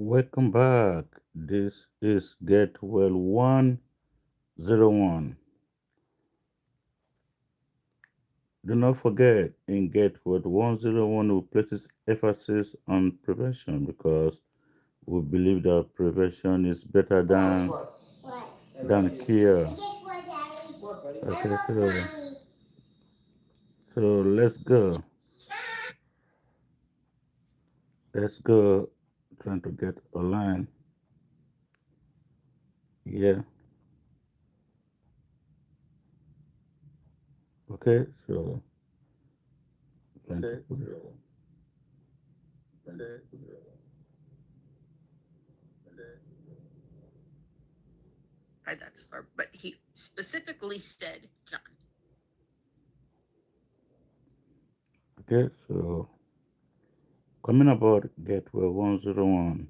Welcome back. This is Get Well 101. Do not forget, in Get Well 101, we places emphasis on prevention because we believe that prevention is better than cure. Okay, so let's go. Let's go. Trying to get online. Yeah. Okay, so trying to put it. By that slur, but he specifically said John. Okay, so coming about Gateway 101.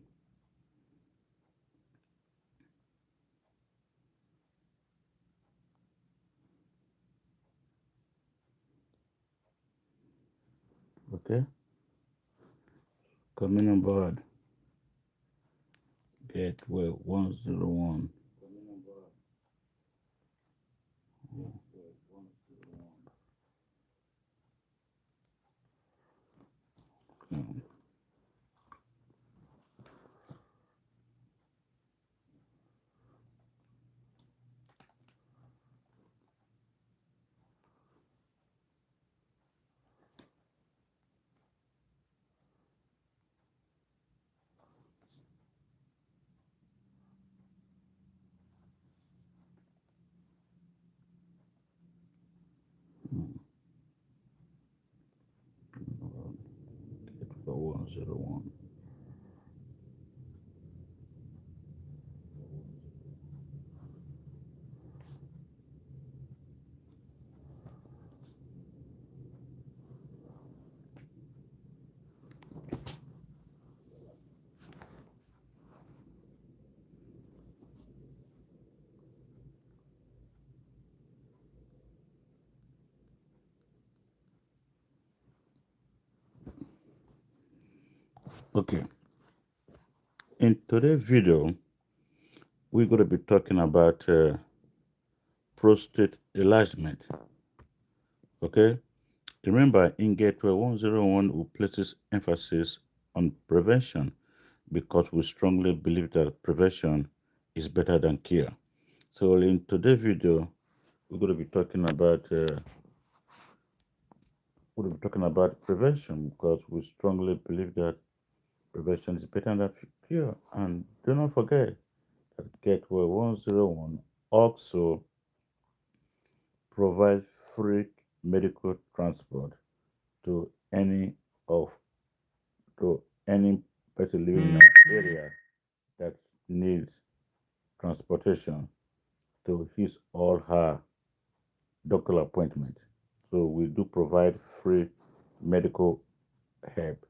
Okay, coming aboard Gateway 101. Okay. Gateway 101. Okay, in today's video, we're going to be talking about prostate enlargement. Okay, remember in Gateway 101, we places emphasis on prevention because we strongly believe that prevention is better than cure. So in today's video, we're going to be talking about prevention because we strongly believe that prevention is better than cure. And do not forget that Gateway 101 also provides free medical transport to any of to any person living in an area that needs transportation to his or her doctor appointment. So we do provide free medical help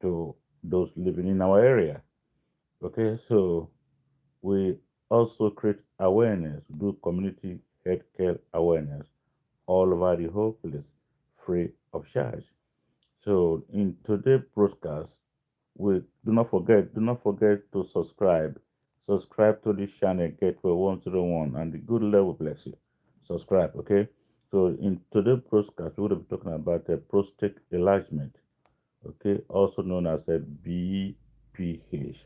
to those living in our area. Okay, so we also create awareness, do community healthcare awareness all over the whole place, free of charge. So in today's broadcast, we do not forget to subscribe. Subscribe to this channel, Gateway 101, and the good Lord bless you. Subscribe, okay? So in today's broadcast, we will be talking about the prostate enlargement, okay, also known as a BPH.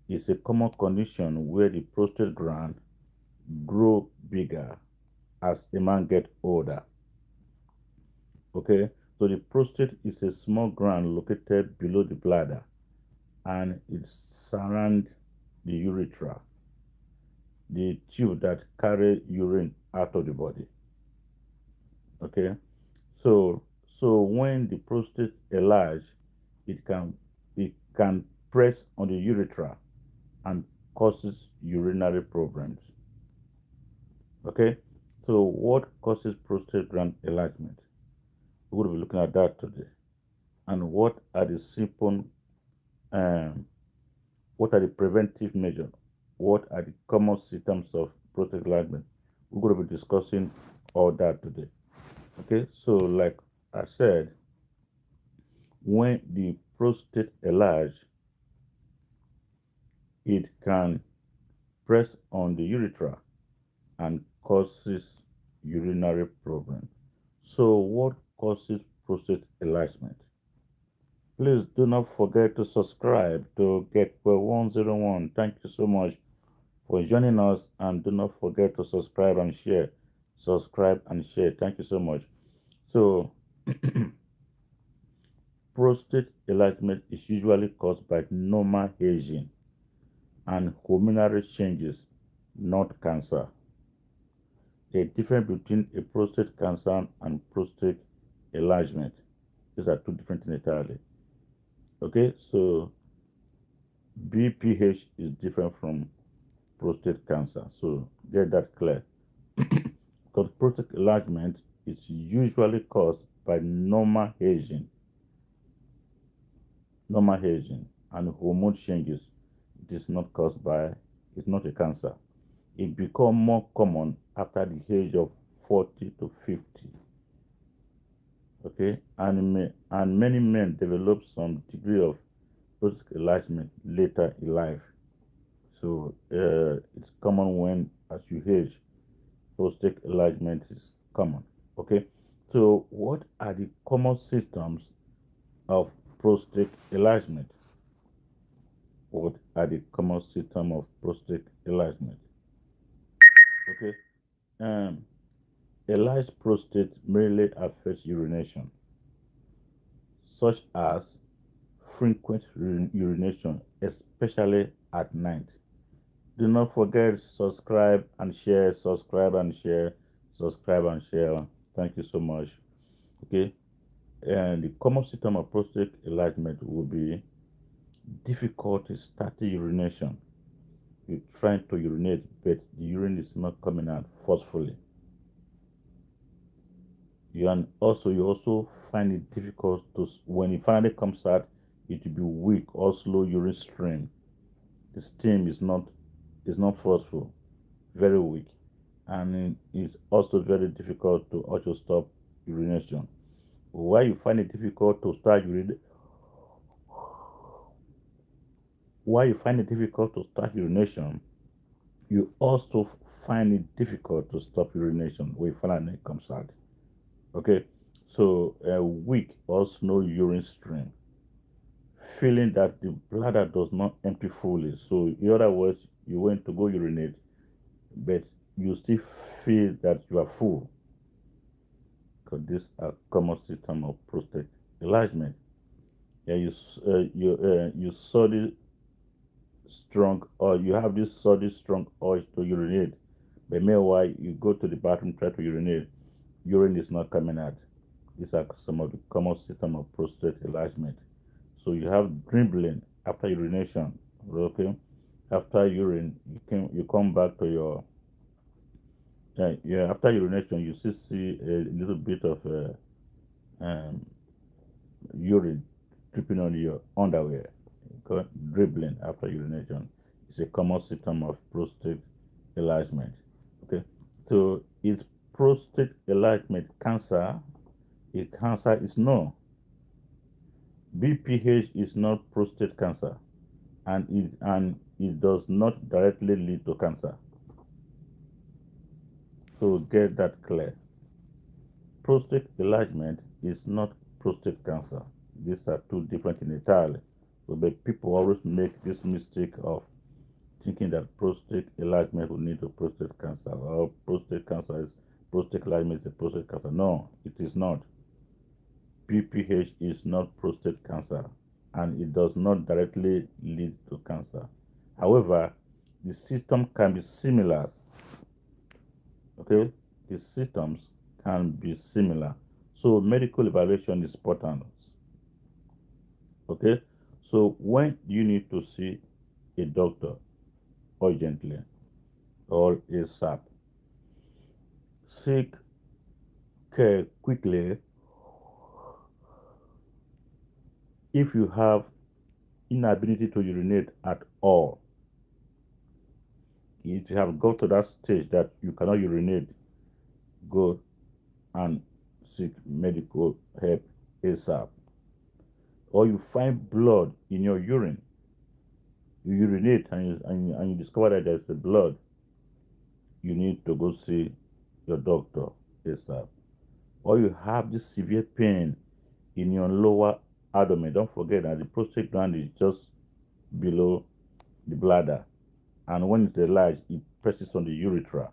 It's a common condition where the prostate gland grow bigger as a man get older. Okay, so the prostate is a small gland located below the bladder and it surrounds the urethra, the tube that carry urine out of the body. Okay, so when the prostate enlarge, it can press on the urethra and causes urinary problems. Okay, so what causes prostate gland enlargement? We will be looking at that today. And um, what are the preventive measures? What are the common symptoms of prostate enlargement? We're going to be discussing all that today. Okay, so like I said, when the prostate enlarge, It can press on the urethra and causes urinary problem. So what causes prostate enlargement? Please do not forget to subscribe to Get Well 101. Thank you so much for joining us, and do not forget to subscribe and share. Subscribe and share. Thank you so much. So prostate enlargement is usually caused by normal aging and hormonal changes, not cancer. The difference between a prostate cancer and prostate enlargement, these are two different things entirely. Okay, so BPH is different from prostate cancer. So get that clear. Because prostate enlargement is usually caused by normal aging and hormone changes. It is not caused by, it's not a cancer. It becomes more common after the age of 40 to 50. Okay, and many men develop some degree of prostate enlargement later in life. So it's common when, as you age, prostate enlargement is common. Okay, so what are the common symptoms of prostate enlargement? What are the common symptoms of prostate enlargement? Okay, enlarged prostate mainly affects urination, such as frequent urination, especially at night. Do not forget subscribe and share, subscribe and share, subscribe and share. Thank you so much. Okay, and the common symptom of prostate enlargement will be difficulty starting urination. You're trying to urinate, but the urine is not coming out forcefully. You also find it difficult to, when it finally comes out, it will be weak or slow urine stream. The stream is not forceful, very weak, and it's also very difficult to also stop urination. Why you find it difficult to start why you find it difficult to start urination, you also find it difficult to stop urination when it finally comes out. Okay, so a weak or slow urine stream, feeling that the bladder does not empty fully. So, in other words, you went to go urinate, but you still feel that you are full. Because these are common symptoms of prostate enlargement. Yeah, you suddenly strong, or you have this sudden strong urge to urinate, but meanwhile you go to the bathroom, try to urinate, urine is not coming out. These are some of the common symptoms of prostate enlargement. So you have dribbling after urination. Okay, after urine, you come back to your yeah. After urination, you still see a little bit of urine dripping on your underwear. Okay? Dribbling after urination is a common symptom of prostate enlargement. Okay, so is prostate enlargement cancer? A cancer is no. BPH is not prostate cancer, and it does not directly lead to cancer. So get that clear. Prostate enlargement is not prostate cancer. These are two different things entirely. So but people always make this mistake of thinking that prostate enlargement will lead to prostate cancer, or prostate enlargement is a prostate cancer. No, it is not. BPH is not prostate cancer, and it does not directly lead to cancer. However, the symptom can be similar. Okay, the symptoms can be similar. So medical evaluation is important. Okay, so when you need to see a doctor urgently or ASAP, seek care quickly if you have inability to urinate at all. If you have got to that stage that you cannot urinate, go and seek medical help ASAP. Or you find blood in your urine, you urinate and you discover that there's the blood, you need to go see your doctor ASAP. Or you have this severe pain in your lower abdomen. Don't forget that the prostate gland is just below the bladder, and when it's enlarged, it presses on the urethra.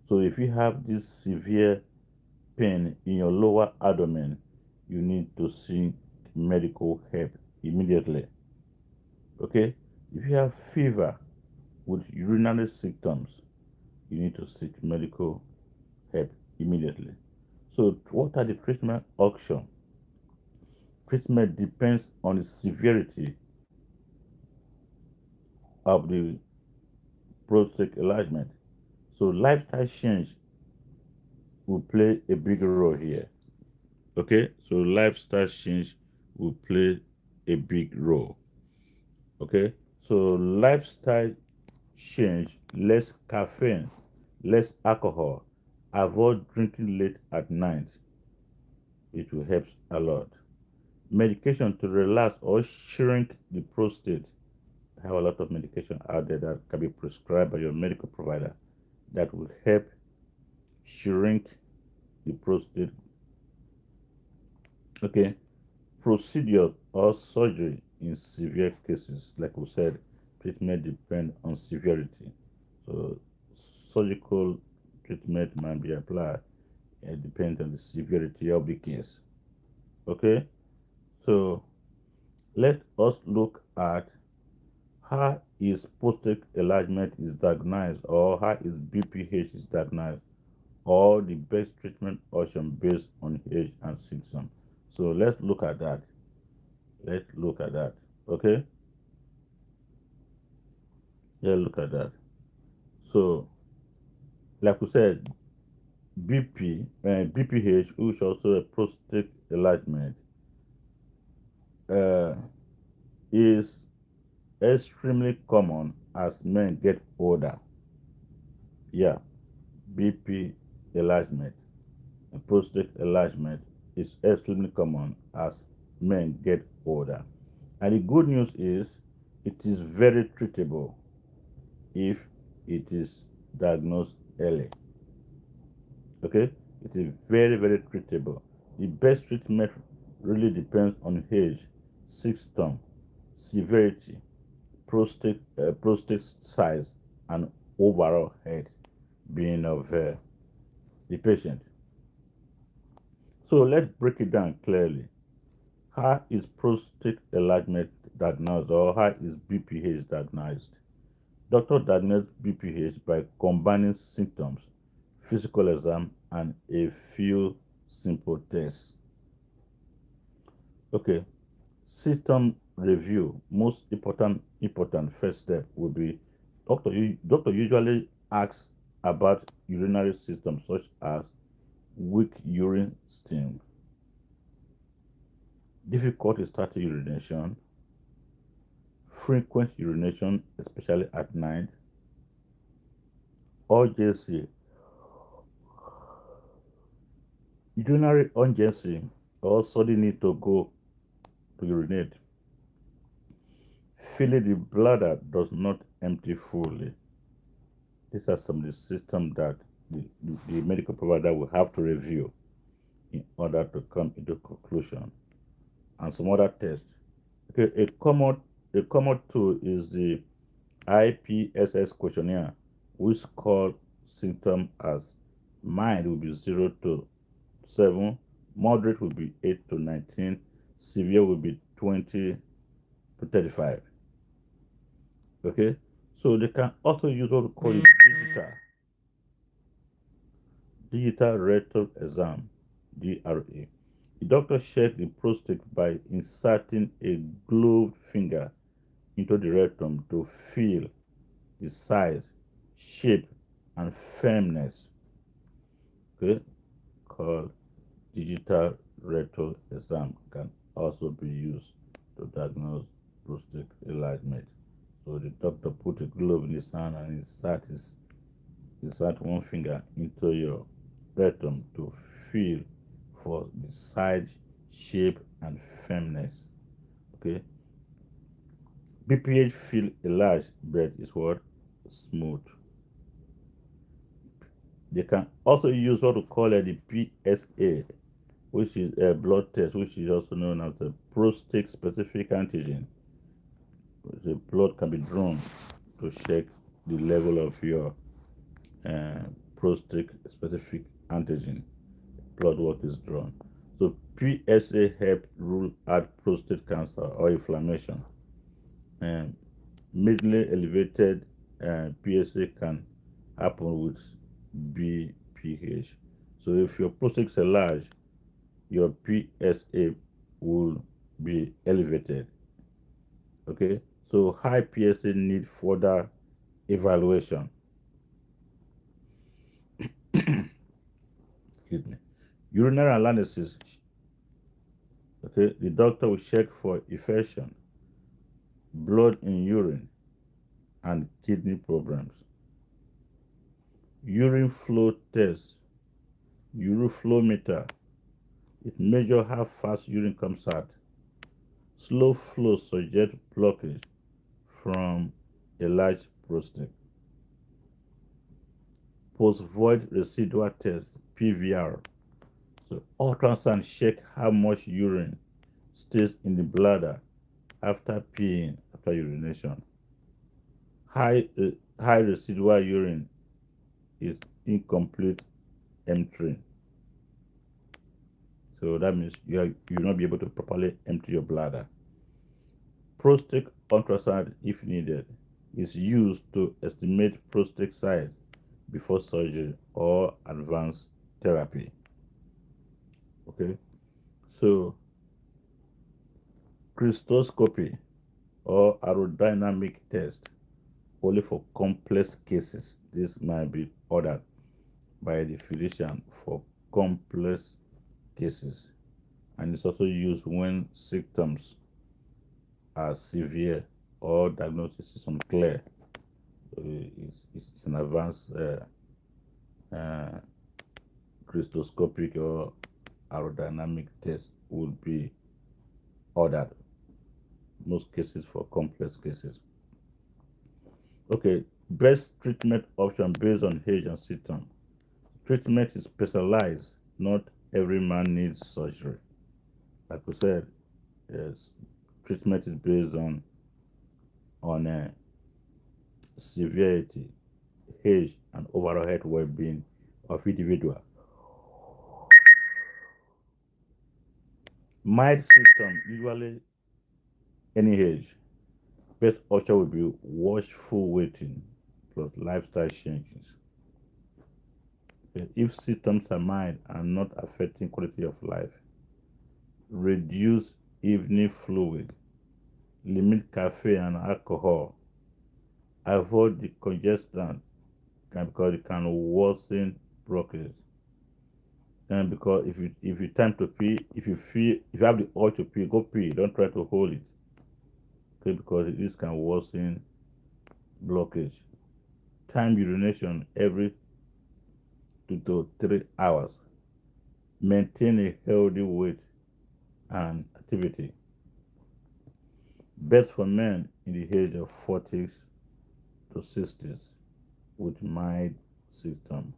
So if you have this severe pain in your lower abdomen, you need to seek medical help immediately. Okay? If you have fever with urinary symptoms, you need to seek medical help immediately. So, what are the treatment options? Treatment depends on the severity of the prostate enlargement. So, lifestyle change will play a big role here. Okay, so lifestyle change will play a big role. Okay, so lifestyle change: less caffeine, less alcohol, avoid drinking late at night. It will help a lot. Medication to relax or shrink the prostate. I have a lot of medication out there that can be prescribed by your medical provider that will help shrink the prostate. Okay, procedure or surgery in severe cases. Like we said, treatment depends on severity. So surgical treatment might be applied. It depends on the severity of the case. Okay, so let us look at how is prostate enlargement is diagnosed, or how is BPH is diagnosed, or the best treatment option based on age and symptom. So let's look at that. Let's look at that. Okay, let's look at that. So, like we said, BPH, which is also a prostate enlargement, uh, is extremely common as men get older. Yeah, BP enlargement, prostate enlargement is extremely common as men get older. And the good news is it is very treatable if it is diagnosed early. Okay, it is very, very treatable. The best treatment really depends on age, symptom, severity, prostate size, and overall health being of the patient. So let's break it down clearly. How is prostate enlargement diagnosed, or how is BPH diagnosed? Doctor diagnosed BPH by combining symptoms, physical exam, and a few simple tests. Okay, symptom review. Most important first step will be doctor usually asks about urinary symptoms such as weak urine stream, difficulty starting urination, frequent urination, especially at night, urgency, urinary urgency, or sudden need to go to urinate, feeling the bladder does not empty fully. These are some of the symptoms that the medical provider will have to review in order to come into conclusion. And some other tests. Okay, a common tool is the IPSS questionnaire, which score symptoms as mild will be 0 to 7, moderate will be 8 to 19, severe will be 20 to 35. Okay, so they can also use what we call it digital rectal exam, DRA. The doctor checks the prostate by inserting a gloved finger into the rectum to feel the size, shape, and firmness. Okay, called digital rectal exam can also be used to diagnose prostate enlargement. So the doctor put a glove in his hand and insert one finger into your rectum to feel for the size, shape, and firmness. Okay. BPH feel large, but is what? Smooth. They can also use what we call the PSA, which is a blood test, which is also known as a prostate specific antigen. The blood can be drawn to check the level of your uh, prostate specific antigen. Blood work is drawn. So PSA help rule out prostate cancer or inflammation. Um, Mildly elevated PSA can happen with BPH. So if your prostate is large, your PSA will be elevated. Okay, so high PSA need further evaluation. Excuse me. Urinary analysis. Okay, the doctor will check for infection, blood in urine, and kidney problems. Urine flow test, uroflowmeter. It measures how fast urine comes out. Slow flow suggests blockage from a large prostate. Post-void residual test, PVR. So ultrasound check how much urine stays in the bladder after peeing, after urination. High residual urine is incomplete emptying. So that means you will not be able to properly empty your bladder. Prostate ultrasound, if needed, is used to estimate prostate size before surgery or advanced therapy. Okay, so crystoscopy or aerodynamic test only for complex cases. This might be ordered by the physician for complex cases, and it's also used when symptoms are severe or diagnosis is unclear. It's an advanced crystoscopic or aerodynamic test would be ordered. Most cases for complex cases. Okay, best treatment option based on age and symptom. Treatment is specialized. Not every man needs surgery. Like we said, yes, treatment is based on severity, age, and overall health well-being of individual. Mild symptom, usually any age. Best option will be watchful waiting plus lifestyle changes. If symptoms are mild and not affecting quality of life, reduce evening fluid, limit caffeine and alcohol, avoid the congestant because it can worsen blockage. And because if you time to pee, if you have the urge to pee, go pee. Don't try to hold it. Okay, because this can worsen blockage. Time urination every 2 to 3 hours. Maintain a healthy weight and activity. Best for men in the age of 40s to 60s with mild symptom.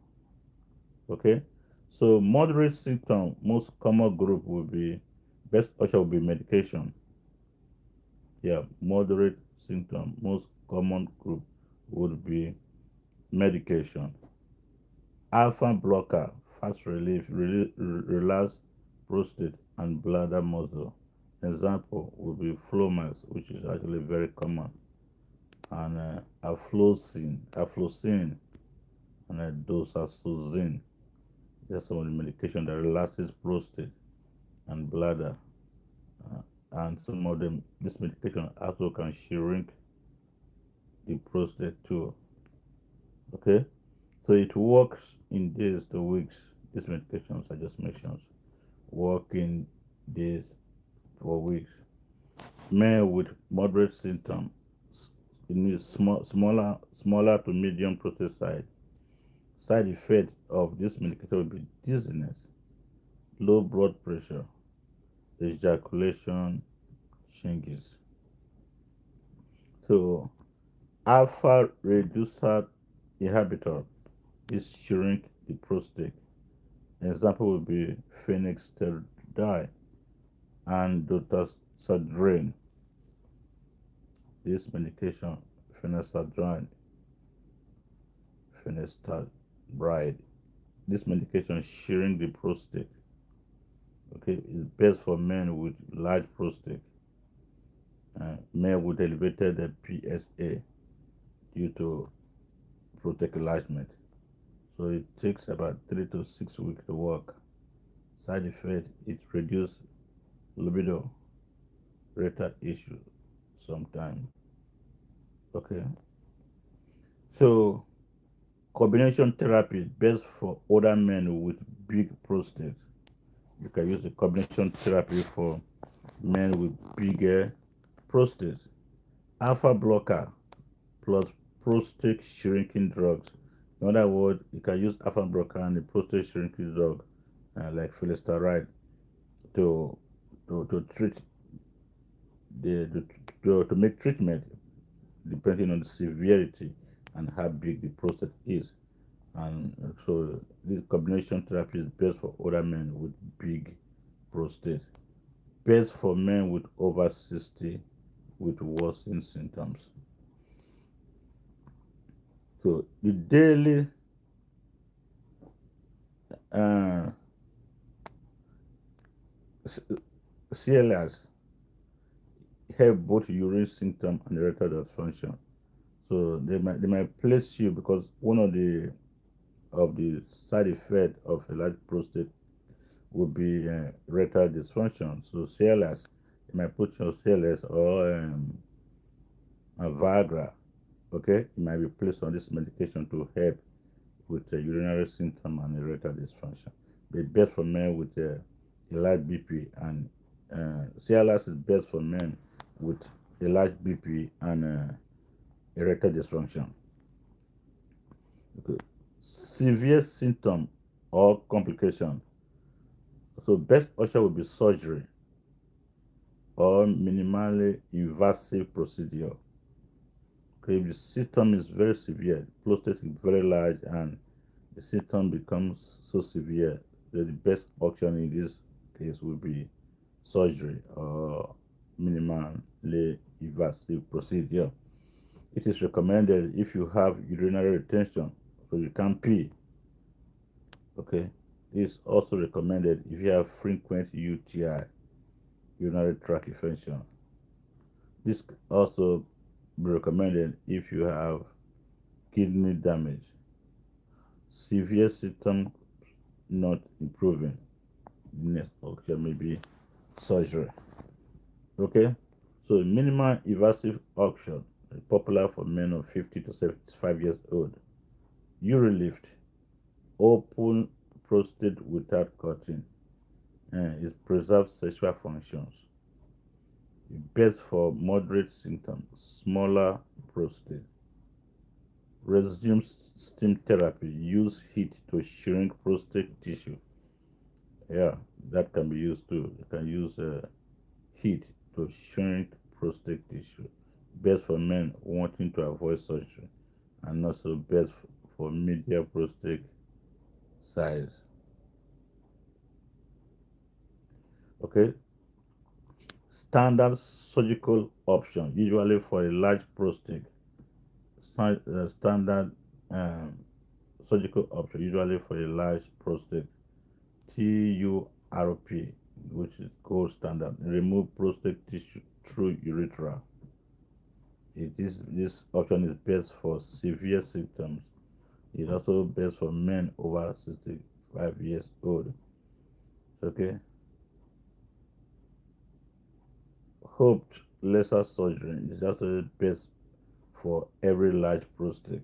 Okay, so moderate symptom, most common group will be best option will be medication. Yeah, moderate symptom, most common group would be medication. Alpha blocker, fast relief, relax prostate and bladder muscle. Example would be Flomax, which is actually very common, and aflocin, and dosazine. Just some of the medication that relaxes prostate and bladder, and some of them. This medication also can shrink the prostate too. Okay, so it works in days to weeks. These medications I just mentioned work in days for weeks. Men with moderate symptoms, it needs smaller to medium prostate size. Side effect of this medication will be dizziness, low blood pressure, ejaculation changes. So alpha reducer inhibitor is shrink the prostate. An example would be finasteride and dotasadrine. This medication, finasteride, finasteride, this medication shrink the prostate. Okay, it's best for men with large prostate, men with elevated PSA due to prostate enlargement. So it takes about 3 to 6 weeks to work. Side effect: it reduces libido, rectal issue sometimes. Okay, so combination therapy is best for older men with big prostate. You can use a combination therapy for men with bigger prostate. Alpha blocker plus prostate shrinking drugs. In other words, you can use alpha blocker and a prostate shrinking drug like finasteride to treat to make treatment depending on the severity and how big the prostate is. And so this combination therapy is best for older men with big prostate. Best for men with over 60 with worsening symptoms. So the daily uh, CLS have both urine symptom and erectile dysfunction. So they might place you because one of the side effect of a large prostate would be erectile dysfunction. So CLS, they might put you on CLS or a Viagra. Okay, you might be placed on this medication to help with urinary symptom and erectile dysfunction. But best for men with a large BP, and CLS is best for men with a large BP and erectile dysfunction. Okay. Severe symptom or complication. So best option would be surgery or minimally invasive procedure. Okay, if the symptom is very severe, prostate is very large, and the symptom becomes so severe that the best option in this case will be surgery or minimally invasive procedure. It is recommended if you have urinary retention, so you can't pee. Okay, it is also recommended if you have frequent UTI, urinary tract infection. This also be recommended if you have kidney damage, severe symptoms not improving. Next option may be surgery. Okay, so minimal invasive option popular for men of 50 to 75 years old. Urilift, open prostate without cutting. It preserves sexual functions. Best for moderate symptoms, smaller prostate. Resume steam therapy. Use heat to shrink prostate tissue. Yeah, that can be used too. You can use heat to shrink prostate tissue. Best for men wanting to avoid surgery, and also best for medial prostate size. Okay, standard surgical option usually for a large prostate. Standard um, surgical option usually for a large prostate. TURP, which is gold standard. Remove prostate tissue through urethra. This option is best for severe symptoms. It's also best for men over 65 years old. Okay. Hoped laser surgery is also best for every large prostate.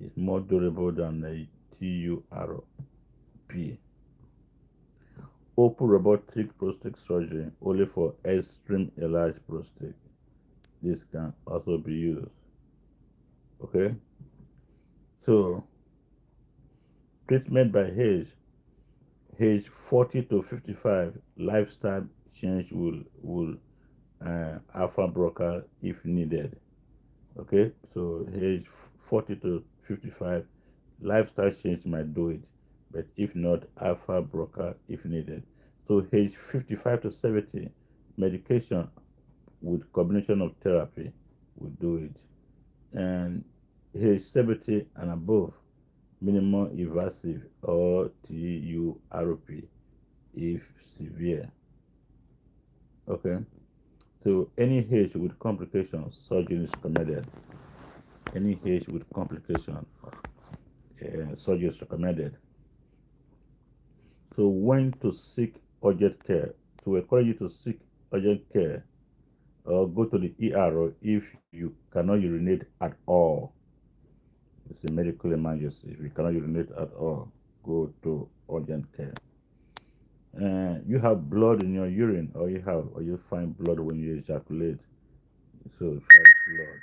It's more durable than the TURP. Open robotic prostate surgery only for extreme enlarged prostate. This can also be used. Okay, so treatment by age 40 to 55, lifestyle change will alpha blocker if needed. Okay, so age 40 to 55, lifestyle change might do it, but if not, alpha blocker if needed. So age 55 to 70, medication with combination of therapy will do it. And age 70 and above, minimum invasive or TURP if severe. Okay, so any age with complications, surgery is recommended. Any age with complication, surgery is recommended. So when to seek urgent care? To encourage you to seek urgent care or go to the ER if you cannot urinate at all. It's a medical emergency. If you cannot urinate at all, go to urgent care. You have blood in your urine, or you find blood when you ejaculate. So if you have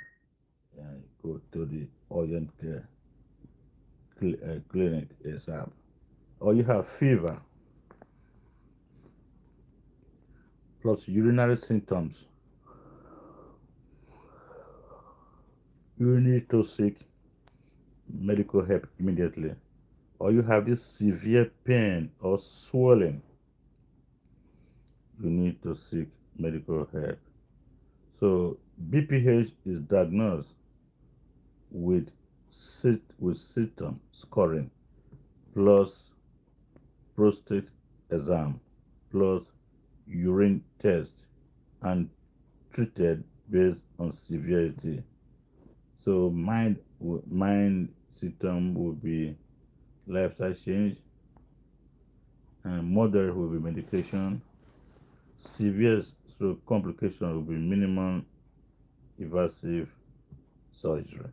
blood, go to the urgent care clinic ASAP. Or you have fever plus urinary symptoms, you need to seek medical help immediately. Or you have this severe pain or swelling, you need to seek medical help. So BPH is diagnosed with with symptom scoring plus prostate exam plus urine test and treated based on severity. So mind symptom will be lifestyle change, and moderate will be medication. Severe stroke complication will be minimum invasive surgery.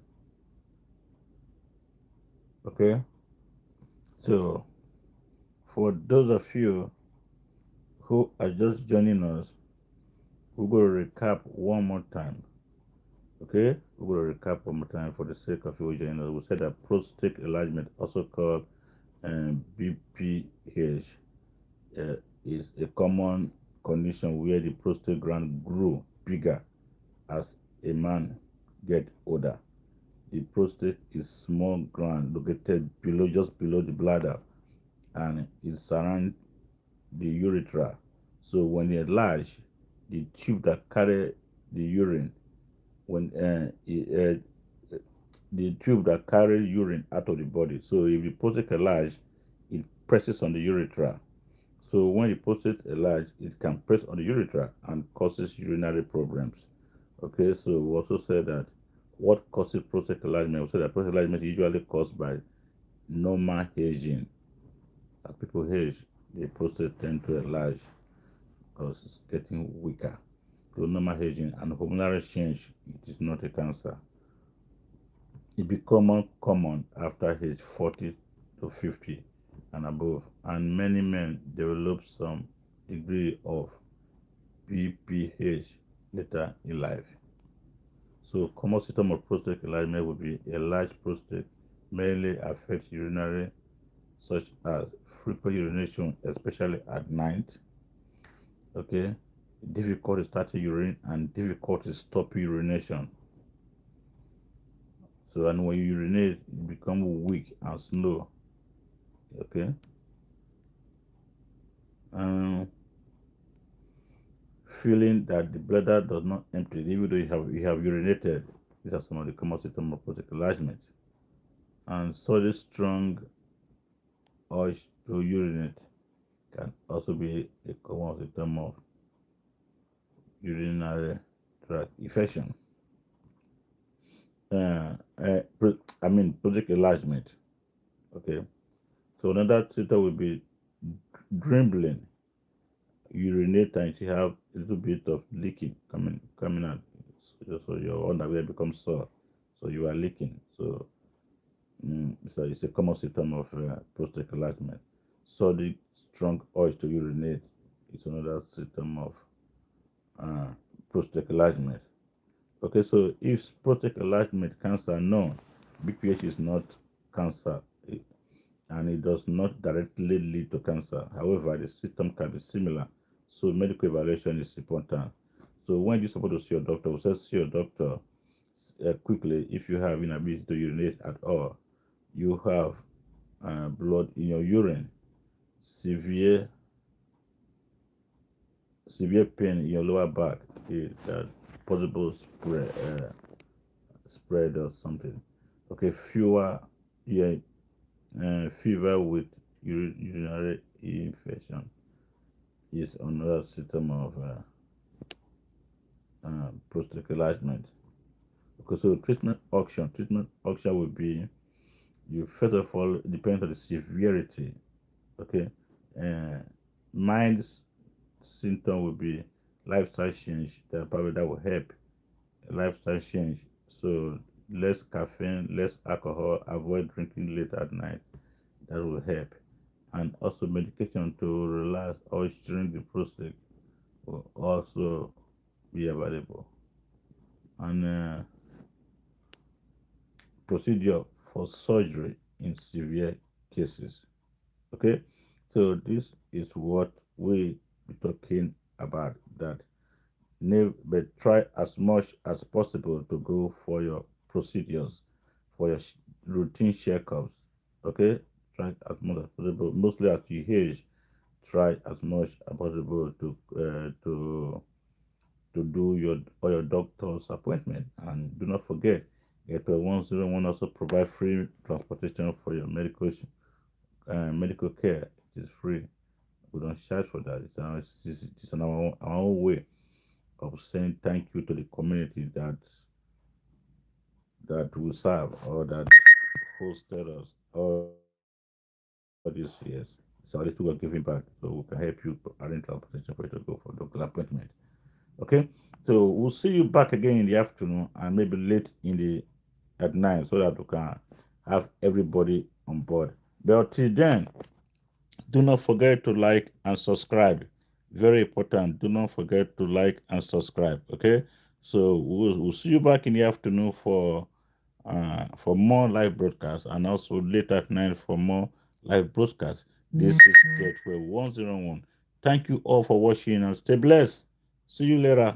Okay, so for those of you who are just joining us, we're going to recap one more time. Okay, we're going to recap one more time for the sake of you joining us. We said that prostate enlargement, also called BPH, uh, is a common condition where the prostate gland grew bigger as a man get older. The prostate is small gland located just below the bladder, and it surrounds the urethra. So when it enlarge, the tube that carry the urine, when the tube that carry urine out of the body. So if the prostate enlarge, it presses on the urethra. So when the prostate enlarge, it can press on the urethra and causes urinary problems. Okay, so we also said that what causes prostate enlargement? We said that prostate enlargement is usually caused by normal aging. As people age, the prostate tend to enlarge because it's getting weaker. So normal aging and hormonal change, it is not a cancer. It becomes common after age 40 to 50 and above, and many men develop some degree of BPH later in life. So common symptom of prostate enlargement would be a large prostate, mainly affects urinary, such as frequent urination, especially at night. Okay, difficulty starting urine and difficulty stopping urination. So and when you urinate, you become weak and slow. Okay, um, feeling that the bladder does not empty, even though you have urinated. These are some of the common symptoms of prostate enlargement. And sudden strong urge to urinate can also be a common symptom of urinary tract infection. Uh, uh, prostate enlargement. Okay, so another symptom will be dribbling. Urinate and you have a little bit of leaking coming out, so your underwear becomes sore, so you are leaking. So it's a common symptom of prostate enlargement. Sudden strong urge to urinate is another symptom of uh, prostate enlargement. Okay, so if prostate enlargement cancer, no, BPH is not cancer, and it does not directly lead to cancer. However, the symptom can be similar, so medical evaluation is important. So when you're supposed to see your doctor, we say see your doctor quickly if you have inability to urinate at all. You have blood in your urine, severe severe pain in your lower back, possible spread or something. Okay, yeah, fever with urinary infection is another symptom of prostate enlargement. Okay, so treatment option will be, you first of all, it depends on the severity. Okay, uh, mild symptom will be lifestyle change. That will help. Lifestyle change. So less caffeine, less alcohol, avoid drinking late at night. That will help. And also medication to relax or shrink the prostate will also be available. And procedure for surgery in severe cases. Okay, so this is what we be talking about. That but try as much as possible to go for your procedures, for your routine checkups. Okay, try as much as possible. Mostly at your age, try as much as possible to do your doctor's appointment. And do not forget, Airtel 101 also provide free transportation for your medical care. It is free. We don't charge for that. It's our own way of saying thank you to the community that we serve, or that hosted us all these years. It's our little way of giving back. So we can help you arrange transportation for you to go for doctor appointment. Okay? So we'll see you back again in the afternoon and maybe late at night, so that we can have everybody on board. But till then, do not forget to like and subscribe. Very important. Do not forget to like and subscribe. Okay. So we'll see you back in the afternoon for more live broadcasts, and also late at night for more live broadcasts. This is Gateway 101. Thank you all for watching and stay blessed. See you later.